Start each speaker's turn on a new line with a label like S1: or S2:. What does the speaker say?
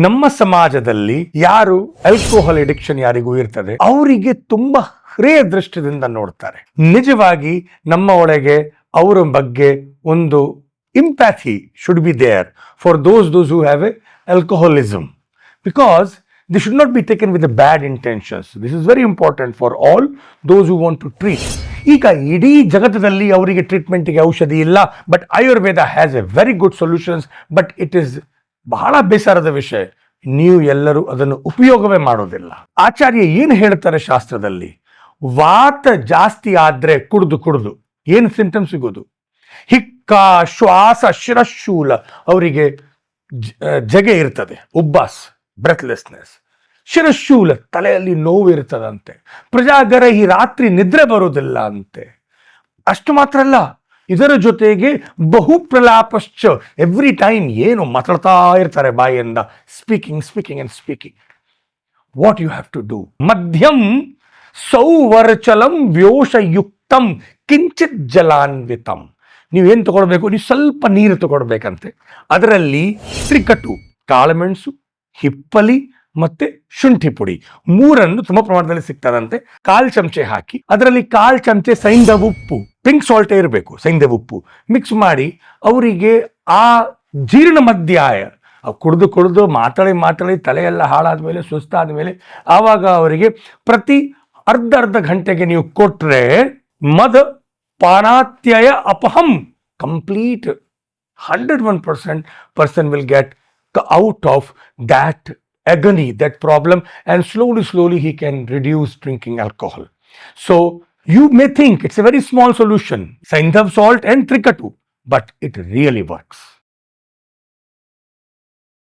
S1: ನಮ್ಮ ಸಮಾಜದಲ್ಲಿ ಯಾರು ಆಲ್ಕೋಹಾಲ್ ಅಡಿಕ್ಷನ್ ಯಾರಿಗೂ ಇರ್ತದೆ ಅವರಿಗೆ ತುಂಬಾ ಹೃದಯ ದೃಷ್ಟಿಯಿಂದ ನೋಡ್ತಾರೆ. ನಿಜವಾಗಿ ನಮ್ಮ ಒಳಗೆ ಅವರ ಬಗ್ಗೆ ಒಂದು empathy should be there for those who have a alcoholism, because this should not be taken with the bad intentions. This is very important for all those who want to treat. ಈಗ ಇಡೀ ಜಗತ್ತದಲ್ಲಿ ಅವರಿಗೆ ಟ್ರೀಟ್ಮೆಂಟ್ಗೆ ಔಷಧಿ ಇಲ್ಲ, but Ayurveda has A very good solutions. But it is ಬಹಳ ಬೇಸರದ ವಿಷಯ, ನೀವು ಎಲ್ಲರೂ ಅದನ್ನು ಉಪಯೋಗವೇ ಮಾಡೋದಿಲ್ಲ. ಆಚಾರ್ಯ ಏನು ಹೇಳ್ತಾರೆ ಶಾಸ್ತ್ರದಲ್ಲಿ, ವಾತ ಜಾಸ್ತಿ ಆದ್ರೆ ಕುಡಿದು ಏನು ಸಿಂಪ್ಟಮ್ಸ್ ಸಿಗೋದು? ಹಿಕ್ಕ, ಶ್ವಾಸ, ಶಿರಶೂಲ, ಅವರಿಗೆ ಜಗೆ ಇರ್ತದೆ, ಉಬ್ಬಾಸ್, ಬ್ರೆತ್ಲೆಸ್ನೆಸ್. ಶಿರಶೂಲ, ತಲೆಯಲ್ಲಿ ನೋವು ಇರ್ತದಂತೆ. ಪ್ರಜಾಗರ, ಈ ರಾತ್ರಿ ನಿದ್ರೆ ಬರೋದಿಲ್ಲ ಅಂತೆ. ಅಷ್ಟು ಮಾತ್ರ ಅಲ್ಲ, ಇದರ ಜೊತೆಗೆ ಬಹು ಪ್ರಲಾಪಶ್ಚ, ಎವ್ರಿ ಟೈಮ್ ಏನು ಮಾತಾಡ್ತಾ ಇರ್ತಾರೆ ಬಾಯಿಂದ, speaking. What you have to do? ಮಧ್ಯಂ ಸೌವರ್ಚಲಂ ವ್ಯೋಷಯುಕ್ತಂ ಕಿಂಚಿತ್ ಜಲಾನ್ವಿತಂ. ನೀವೇನು ತಗೊಳ್ಬೇಕು? ನೀವು ಸ್ವಲ್ಪ ನೀರು ತಗೊಳ್ಬೇಕಂತೆ. ಅದರಲ್ಲಿ ತ್ರಿಕಟು, ಕಾಳುಮೆಣಸು, ಹಿಪ್ಪಲಿ ಮತ್ತೆ ಶುಂಠಿ ಪುಡಿ, ಮೂರನ್ನು ತುಂಬ ಪ್ರಮಾಣದಲ್ಲಿ ಸಿಗ್ತದಂತೆ. 1/4 ಚಮಚೆ ಹಾಕಿ, ಅದರಲ್ಲಿ 1/4 ಚಮಚೆ ಸೈಂಧವ ಉಪ್ಪು, ಪಿಂಕ್ ಸಾಲ್ಟೇ ಇರಬೇಕು, ಸೈಂಧವ ಉಪ್ಪು ಮಿಕ್ಸ್ ಮಾಡಿ ಅವರಿಗೆ ಆ ಜೀರ್ಣ ಮಧ್ಯಾಯ ಕುಡಿದು ಮಾತಾಡಿ ತಲೆಯೆಲ್ಲ ಹಾಳಾದ್ಮೇಲೆ, ಸುಸ್ತಾದ್ಮೇಲೆ, ಆವಾಗ ಅವರಿಗೆ ಪ್ರತಿ ಅರ್ಧ ಗಂಟೆಗೆ ನೀವು ಕೊಟ್ರೆ ಮದ ಪಾನಾತ್ಯಯ ಅಪಹಂ complete 101% person will get out of that agony, that problem, and slowly he can reduce drinking alcohol. So you may think it's a very small solution, Saindhav salt and Trikatu, but it really works.